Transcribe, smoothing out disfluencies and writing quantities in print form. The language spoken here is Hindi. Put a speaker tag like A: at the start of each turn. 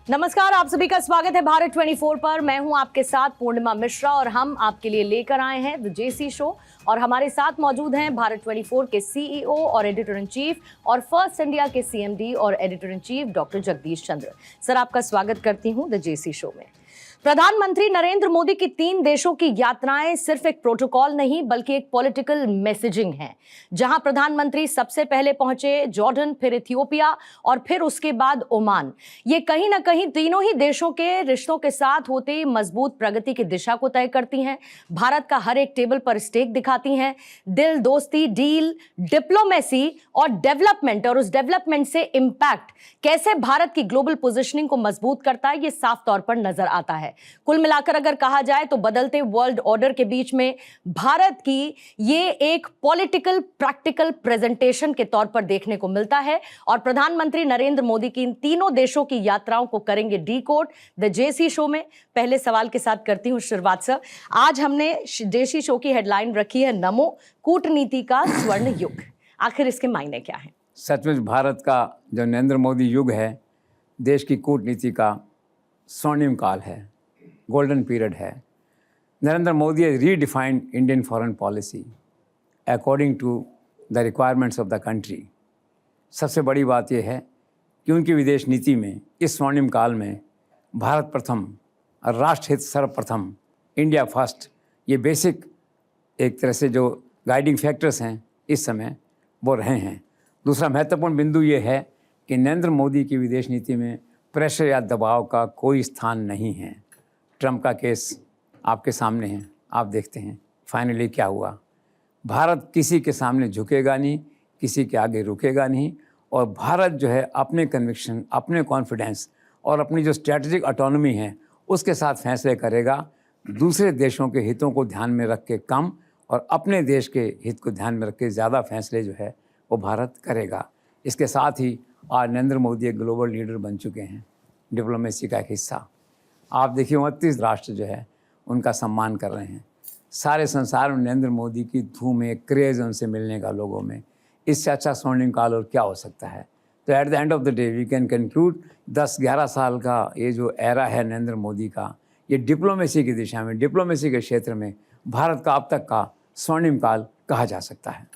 A: नमस्कार, आप सभी का स्वागत है भारत 24 पर। मैं हूं आपके साथ पूर्णिमा मिश्रा और हम आपके लिए लेकर आए हैं द जेसी शो। और हमारे साथ मौजूद हैं भारत 24 के सीईओ और एडिटर इन चीफ और फर्स्ट इंडिया के सीएमडी और editor in chief doctor Jagdish Chandra. Sir, आपका स्वागत करती हूं द जेसी शो में। प्रधानमंत्री नरेंद्र मोदी की 3 देशों की यात्राएं सिर्फ एक प्रोटोकॉल नहीं बल्कि एक पॉलिटिकल मैसेजिंग है। जहां प्रधानमंत्री सबसे पहले पहुंचे जॉर्डन, फिर इथियोपिया और फिर उसके बाद ओमान। ये कहीं ना कहीं तीनों ही देशों के रिश्तों के साथ होते मजबूत प्रगति की दिशा को तय करती हैं। भारत का हर एक टेबल पर स्टेक दिखाती हैं। दिल, दोस्ती, डील, डिप्लोमेसी और डेवलपमेंट, और उस डेवलपमेंट से इंपैक्ट कैसे भारत की ग्लोबल पोजिशनिंग को मजबूत करता है, ये साफ तौर पर नजर आता है। कुल मिलाकर अगर कहा जाए तो बदलते वर्ल्ड ऑर्डर के बीच में भारत की ये एक पॉलिटिकल प्रैक्टिकल प्रेजेंटेशन के तौर पर देखने को मिलता है। और प्रधानमंत्री नरेंद्र मोदी की इन तीनों देशों की यात्राओं को करेंगे डीकोड द जेसी शो में। पहले सवाल के साथ करती हूं शुरुआत सर। आज हमने जेसी शो की हेडलाइन रखी है नमो कूटनीति का स्वर्ण युग। आखिर इसके मायने क्या है?
B: सचमुच भारत का जो नरेंद्र मोदी युग है, देश की कूटनीति का स्वर्णिम काल है, गोल्डन पीरियड है। Narendra Modi has redefined Indian foreign policy according to the requirements of the country। सबसे बड़ी बात यह है कि उनकी विदेश नीति में इस स्वर्णिम काल में भारत प्रथम और राष्ट्रहित सर्वप्रथम, इंडिया फर्स्ट, ये बेसिक एक तरह से जो गाइडिंग फैक्टर्स हैं इस समय वो रहे हैं। दूसरा महत्वपूर्ण बिंदु ये है कि नरेंद्र मोदी की विदेश नीति में प्रेशर या दबाव का कोई स्थान नहीं है। ट्रंप का केस आपके सामने है, आप देखते हैं फाइनली क्या हुआ। भारत किसी के सामने झुकेगा नहीं, किसी के आगे रुकेगा नहीं, और भारत जो है अपने कन्विक्शन, अपने कॉन्फिडेंस और अपनी जो स्ट्रेटजिक ऑटोनॉमी है उसके साथ फैसले करेगा। दूसरे देशों के हितों को ध्यान में रख के कम और अपने देश के हित को ध्यान में रख के ज़्यादा फैसले जो है वो भारत करेगा। इसके साथ ही आज नरेंद्र मोदी एक ग्लोबल लीडर बन चुके हैं, डिप्लोमेसी का एक हिस्सा। आप देखिए 29 राष्ट्र जो है उनका सम्मान कर रहे हैं। सारे संसार में नरेंद्र मोदी की धूम है, क्रेज़ उनसे मिलने का लोगों में। इससे अच्छा स्वर्णिम काल और क्या हो सकता है। तो at the end of the day we can conclude 10-11 साल का ये जो एरा है नरेंद्र मोदी का, ये डिप्लोमेसी की दिशा में, डिप्लोमेसी के क्षेत्र में भारत का अब तक का स्वर्णिम काल कहा जा सकता है।